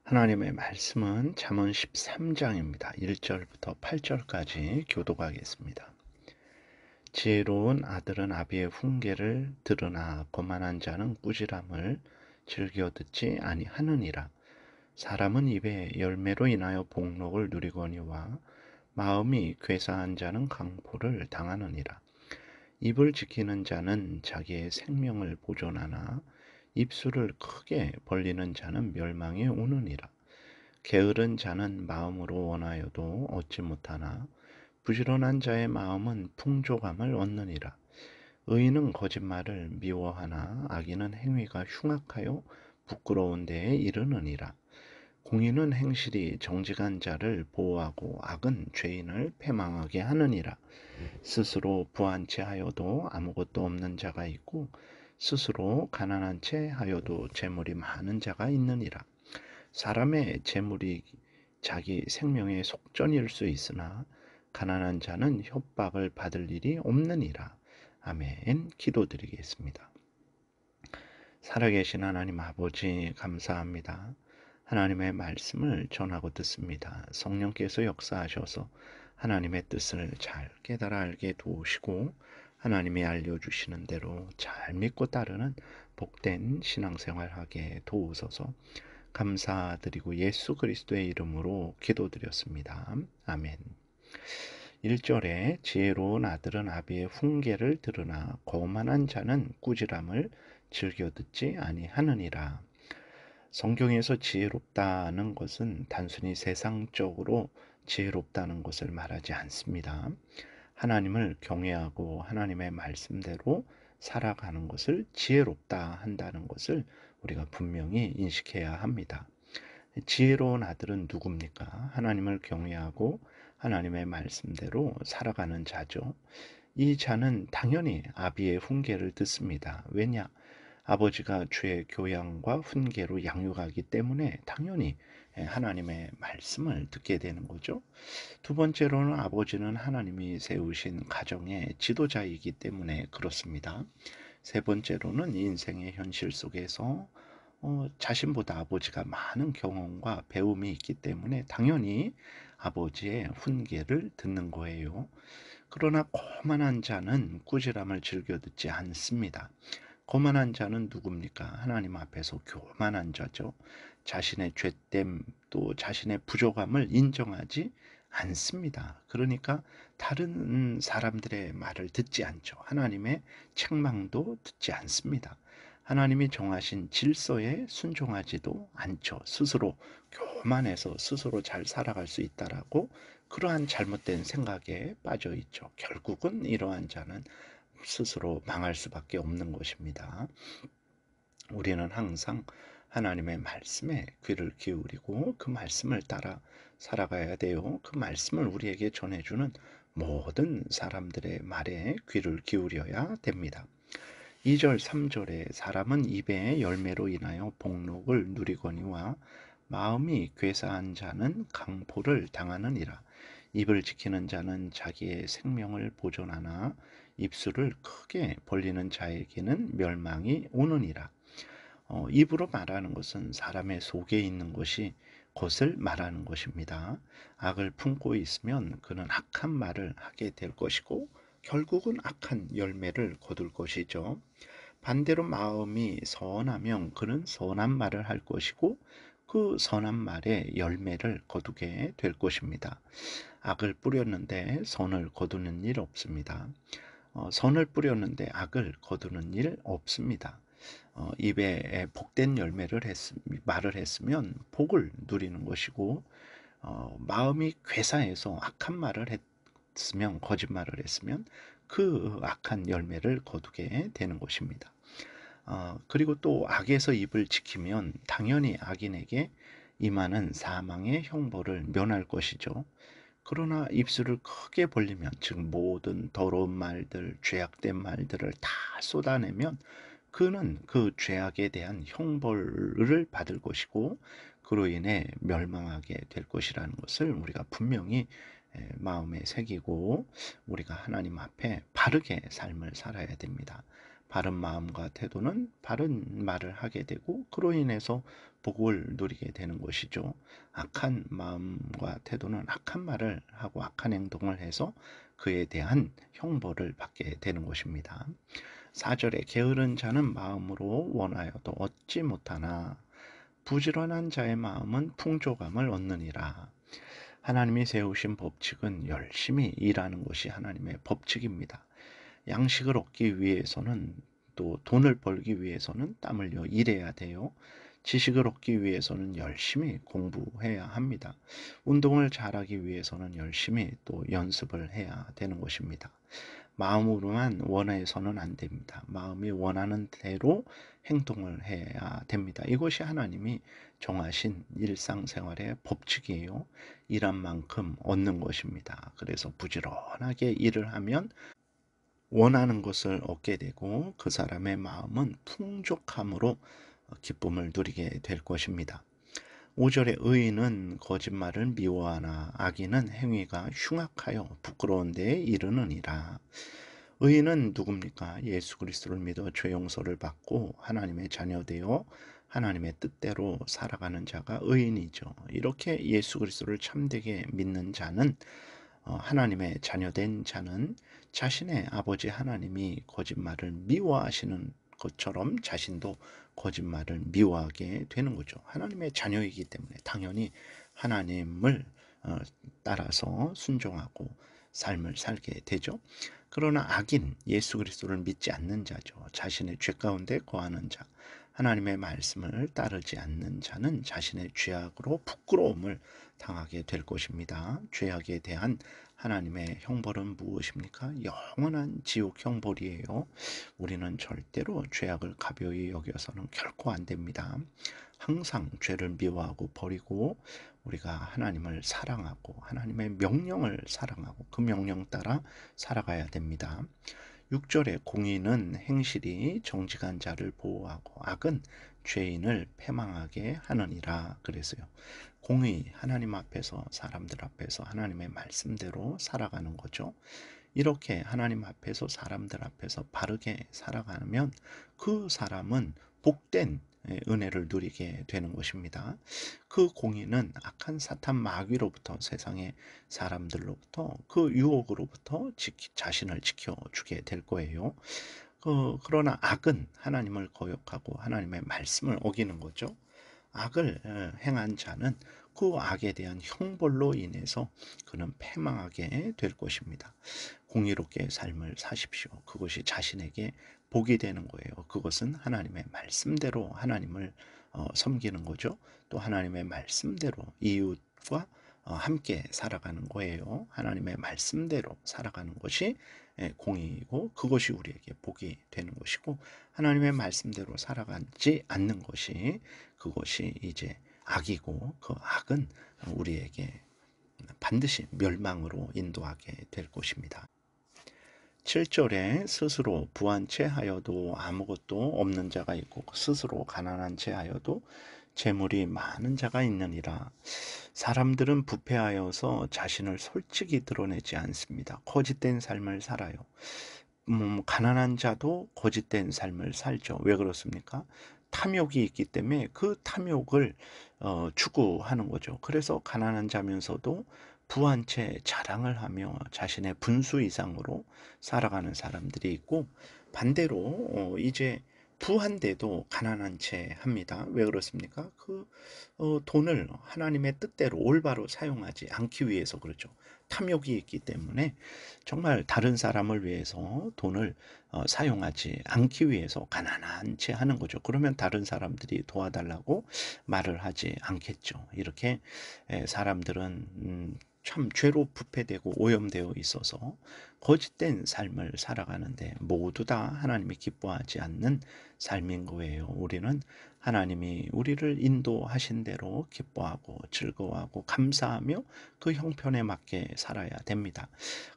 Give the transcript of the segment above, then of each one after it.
하나님의 말씀은 잠언 13장입니다. 1절부터 8절까지 교독하겠습니다. 지혜로운 아들은 아비의 훈계를 들으나 거만한 자는 꾸지람을 즐겨 듣지 아니하느니라. 사람은 입의 열매로 인하여 복록을 누리거니와 마음이 괴사한 자는 강포를 당하느니라. 입을 지키는 자는 자기의 생명을 보존하나 입술을 크게 벌리는 자는 멸망에 오느니라. 게으른 자는 마음으로 원하여도 얻지 못하나 부지런한 자의 마음은 풍족함을 얻느니라. 의인은 거짓말을 미워하나 악인은 행위가 흉악하여 부끄러운 데에 이르느니라. 공의는 행실이 정직한 자를 보호하고 악은 죄인을 패망하게 하느니라. 스스로 부한 채 하여도 아무것도 없는 자가 있고 스스로 가난한 채 하여도 재물이 많은 자가 있느니라. 사람의 재물이 자기 생명의 속전일 수 있으나 가난한 자는 협박을 받을 일이 없느니라. 아멘. 기도드리겠습니다. 살아계신 하나님 아버지 감사합니다. 하나님의 말씀을 전하고 듣습니다. 성령께서 역사하셔서 하나님의 뜻을 잘 깨달아 알게 도우시고 하나님이 알려주시는 대로 잘 믿고 따르는 복된 신앙생활하게 도우소서. 감사드리고 예수 그리스도의 이름으로 기도드렸습니다. 아멘. 1절에 지혜로운 아들은 아비의 훈계를 들으나 거만한 자는 꾸지람을 즐겨 듣지 아니하느니라. 성경에서 지혜롭다는 것은 단순히 세상적으로 지혜롭다는 것을 말하지 않습니다. 하나님을 경외하고 하나님의 말씀대로 살아가는 것을 지혜롭다 한다는 것을 우리가 분명히 인식해야 합니다. 지혜로운 아들은 누굽니까? 하나님을 경외하고 하나님의 말씀대로 살아가는 자죠. 이 자는 당연히 아비의 훈계를 듣습니다. 왜냐? 아버지가 주의 교양과 훈계로 양육하기 때문에 당연히 하나님의 말씀을 듣게 되는 거죠. 두 번째로는 아버지는 하나님이 세우신 가정의 지도자이기 때문에 그렇습니다. 세 번째로는 인생의 현실 속에서 자신보다 아버지가 많은 경험과 배움이 있기 때문에 당연히 아버지의 훈계를 듣는 거예요. 그러나 거만한 자는 꾸지람을 즐겨 듣지 않습니다. 거만한 자는 누굽니까? 하나님 앞에서 교만한 자죠. 자신의 죄됨 또 자신의 부족함을 인정하지 않습니다. 그러니까 다른 사람들의 말을 듣지 않죠. 하나님의 책망도 듣지 않습니다. 하나님이 정하신 질서에 순종하지도 않죠. 스스로 교만해서 스스로 잘 살아갈 수 있다라고 그러한 잘못된 생각에 빠져 있죠. 결국은 이러한 자는 스스로 망할 수밖에 없는 것입니다. 우리는 항상 하나님의 말씀에 귀를 기울이고 그 말씀을 따라 살아가야 돼요. 그 말씀을 우리에게 전해주는 모든 사람들의 말에 귀를 기울여야 됩니다. 2절 3절에 사람은 입의 열매로 인하여 복록을 누리거니와 마음이 괴사한 자는 강포를 당하느니라. 입을 지키는 자는 자기의 생명을 보존하나 입술을 크게 벌리는 자에게는 멸망이 오느니라. 입으로 말하는 것은 사람의 속에 있는 것이 것을 말하는 것입니다. 악을 품고 있으면 그는 악한 말을 하게 될 것이고 결국은 악한 열매를 거둘 것이죠. 반대로 마음이 선하면 그는 선한 말을 할 것이고 그 선한 말에 열매를 거두게 될 것입니다. 악을 뿌렸는데 선을 거두는 일 없습니다. 선을 뿌렸는데 악을 거두는 일 없습니다. 입에 복된 말을 했으면 복을 누리는 것이고 마음이 괴사해서 악한 말을 했으면 거짓말을 했으면 그 악한 열매를 거두게 되는 것입니다. 그리고 또 악에서 입을 지키면 당연히 악인에게 임하는 사망의 형벌을 면할 것이죠. 그러나 입술을 크게 벌리면 즉 모든 더러운 말들, 죄악된 말들을 다 쏟아내면 그는 그 죄악에 대한 형벌을 받을 것이고 그로 인해 멸망하게 될 것이라는 것을 우리가 분명히 마음에 새기고 우리가 하나님 앞에 바르게 삶을 살아야 됩니다. 바른 마음과 태도는 바른 말을 하게 되고 그로 인해서 복을 누리게 되는 것이죠. 악한 마음과 태도는 악한 말을 하고 악한 행동을 해서 그에 대한 형벌을 받게 되는 것입니다. 4절에 게으른 자는 마음으로 원하여도 얻지 못하나 부지런한 자의 마음은 풍족함을 얻느니라. 하나님이 세우신 법칙은 열심히 일하는 것이 하나님의 법칙입니다. 양식을 얻기 위해서는, 또 돈을 벌기 위해서는 땀 흘려 일해야 돼요. 지식을 얻기 위해서는 열심히 공부해야 합니다. 운동을 잘하기 위해서는 열심히 또 연습을 해야 되는 것입니다. 마음으로만 원해서는 안 됩니다. 마음이 원하는 대로 행동을 해야 됩니다. 이것이 하나님이 정하신 일상생활의 법칙이에요. 일한 만큼 얻는 것입니다. 그래서 부지런하게 일을 하면 원하는 것을 얻게 되고 그 사람의 마음은 풍족함으로 기쁨을 누리게 될 것입니다. 5절에 의인은 거짓말을 미워하나 악인은 행위가 흉악하여 부끄러운 데에 이르느니라. 의인은 누굽니까? 예수 그리스도를 믿어 죄 용서를 받고 하나님의 자녀 되어 하나님의 뜻대로 살아가는 자가 의인이죠. 이렇게 예수 그리스도를 참되게 믿는 자는, 하나님의 자녀된 자는 자신의 아버지 하나님이 거짓말을 미워하시는 것처럼 자신도 거짓말을 미워하게 되는 거죠. 하나님의 자녀이기 때문에 당연히 하나님을 따라서 순종하고 삶을 살게 되죠. 그러나 악인, 예수 그리스도를 믿지 않는 자죠. 자신의 죄 가운데 거하는 자, 하나님의 말씀을 따르지 않는 자는 자신의 죄악으로 부끄러움을 당하게 될 것입니다. 죄악에 대한 하나님의 형벌은 무엇입니까? 영원한 지옥 형벌이에요. 우리는 절대로 죄악을 가벼이 여겨서는 결코 안 됩니다. 항상 죄를 미워하고 버리고 우리가 하나님을 사랑하고 하나님의 명령을 사랑하고 그 명령 따라 살아가야 됩니다. 6절에 공의는 행실이 정직한 자를 보호하고 악은 죄인을 패망하게 하느니라 그랬어요. 공의, 하나님 앞에서 사람들 앞에서 하나님의 말씀대로 살아가는 거죠. 이렇게 하나님 앞에서 사람들 앞에서 바르게 살아가면 그 사람은 복된 은혜를 누리게 되는 것입니다. 그 공의는 악한 사탄 마귀로부터, 세상의 사람들로부터, 그 유혹으로부터 자신을 지켜주게 될 거예요. 그러나 악은 하나님을 거역하고 하나님의 말씀을 어기는 거죠. 악을 행한 자는 그 악에 대한 형벌로 인해서 그는 패망하게 될 것입니다. 공의롭게 삶을 사십시오. 그것이 자신에게 복이 되는 거예요. 그것은 하나님의 말씀대로 하나님을 섬기는 거죠. 또 하나님의 말씀대로 이웃과 함께 살아가는 거예요. 하나님의 말씀대로 살아가는 것이 공의이고 그것이 우리에게 복이 되는 것이고, 하나님의 말씀대로 살아가지 않는 것이, 그것이 이제 악이고 그 악은 우리에게 반드시 멸망으로 인도하게 될 것입니다. 7절에 스스로 부한 채 하여도 아무것도 없는 자가 있고 스스로 가난한 채 하여도 재물이 많은 자가 있느니라. 사람들은 부패하여서 자신을 솔직히 드러내지 않습니다. 거짓된 삶을 살아요. 가난한 자도 거짓된 삶을 살죠. 왜 그렇습니까? 탐욕이 있기 때문에 그 탐욕을 추구하는 거죠. 그래서 가난한 자면서도 부한 채 자랑을 하며 자신의 분수 이상으로 살아가는 사람들이 있고, 반대로 이제 부한데도 가난한 채 합니다. 왜 그렇습니까? 돈을 하나님의 뜻대로 올바로 사용하지 않기 위해서 그렇죠. 탐욕이 있기 때문에 정말 다른 사람을 위해서 돈을 사용하지 않기 위해서 가난한 채 하는 거죠. 그러면 다른 사람들이 도와달라고 말을 하지 않겠죠. 이렇게 사람들은 참 죄로 부패되고 오염되어 있어서 거짓된 삶을 살아가는데 모두 다 하나님이 기뻐하지 않는 삶인 거예요. 우리는 하나님이 우리를 인도하신 대로 기뻐하고 즐거워하고 감사하며 그 형편에 맞게 살아야 됩니다.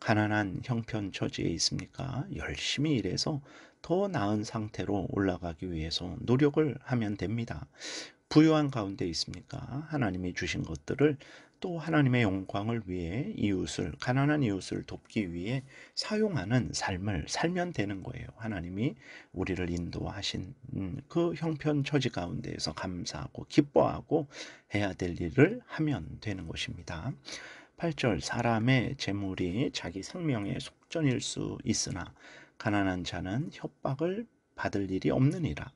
가난한 형편 처지에 있습니까? 열심히 일해서 더 나은 상태로 올라가기 위해서 노력을 하면 됩니다. 부유한 가운데 있습니까? 하나님이 주신 것들을 또 하나님의 영광을 위해 가난한 이웃을 돕기 위해 사용하는 삶을 살면 되는 거예요. 하나님이 우리를 인도하신 그 형편 처지 가운데에서 감사하고 기뻐하고 해야 될 일을 하면 되는 것입니다. 8절 사람의 재물이 자기 생명의 속전일 수 있으나 가난한 자는 협박을 받을 일이 없느니라.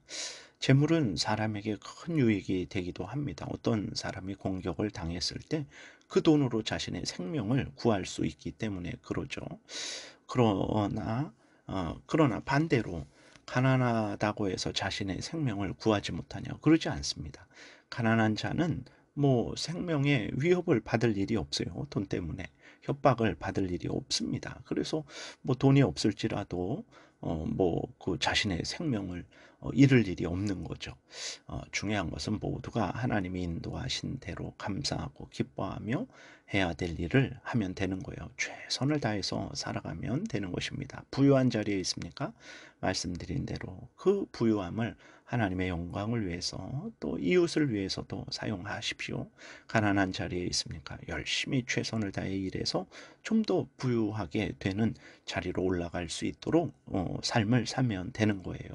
재물은 사람에게 큰 유익이 되기도 합니다. 어떤 사람이 공격을 당했을 때 그 돈으로 자신의 생명을 구할 수 있기 때문에 그러죠. 그러나 반대로 가난하다고 해서 자신의 생명을 구하지 못하냐? 그러지 않습니다. 가난한 자는 생명의 위협을 받을 일이 없어요. 돈 때문에 협박을 받을 일이 없습니다. 그래서 돈이 없을지라도 그 자신의 생명을 잃을 일이 없는 거죠. 중요한 것은 모두가 하나님이 인도하신 대로 감사하고 기뻐하며 해야 될 일을 하면 되는 거예요. 최선을 다해서 살아가면 되는 것입니다. 부유한 자리에 있습니까? 말씀드린 대로 그 부유함을 하나님의 영광을 위해서 또 이웃을 위해서도 사용하십시오. 가난한 자리에 있습니까? 열심히 최선을 다해 일해서 좀 더 부유하게 되는 자리로 올라갈 수 있도록 삶을 살면 되는 거예요.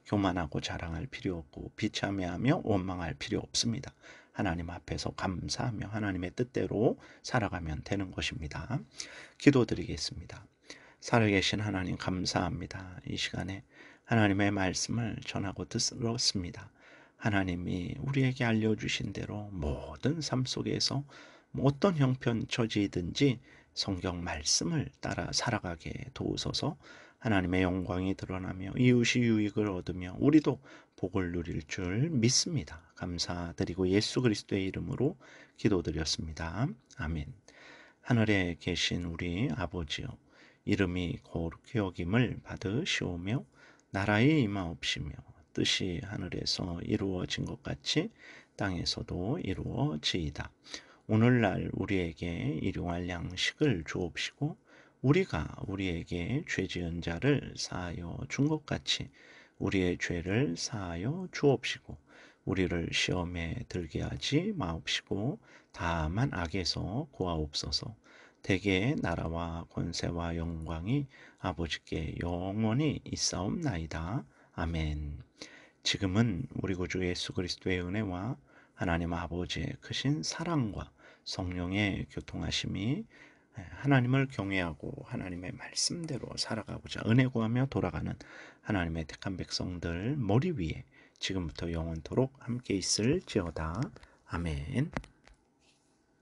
교만하고 자랑할 필요 없고 비참해하며 원망할 필요 없습니다. 하나님 앞에서 감사하며 하나님의 뜻대로 살아가면 되는 것입니다. 기도드리겠습니다. 살아계신 하나님 감사합니다. 이 시간에 하나님의 말씀을 전하고 들었습니다. 하나님이 우리에게 알려주신 대로 모든 삶 속에서 어떤 형편 처지든지 성경 말씀을 따라 살아가게 도우소서. 하나님의 영광이 드러나며 이웃이 유익을 얻으며 우리도 복을 누릴 줄 믿습니다. 감사드리고 예수 그리스도의 이름으로 기도드렸습니다. 아멘. 하늘에 계신 우리 아버지여, 이름이 거룩히 여김을 받으시오며 나라의 임하옵시며 뜻이 하늘에서 이루어진 것 같이 땅에서도 이루어지이다. 오늘날 우리에게 일용할 양식을 주옵시고 우리가 우리에게 죄 지은 자를 사하여 준 것 같이 우리의 죄를 사하여 주옵시고 우리를 시험에 들게 하지 마옵시고 다만 악에서 구하옵소서. 대개의 나라와 권세와 영광이 아버지께 영원히 있사옵나이다. 아멘. 지금은 우리 구주 예수 그리스도의 은혜와 하나님 아버지의 크신 사랑과 성령의 교통하심이 하나님을 경외하고 하나님의 말씀대로 살아가고자 은혜 구하며 돌아가는 하나님의 택한 백성들 머리 위에 지금부터 영원토록 함께 있을지어다. 아멘.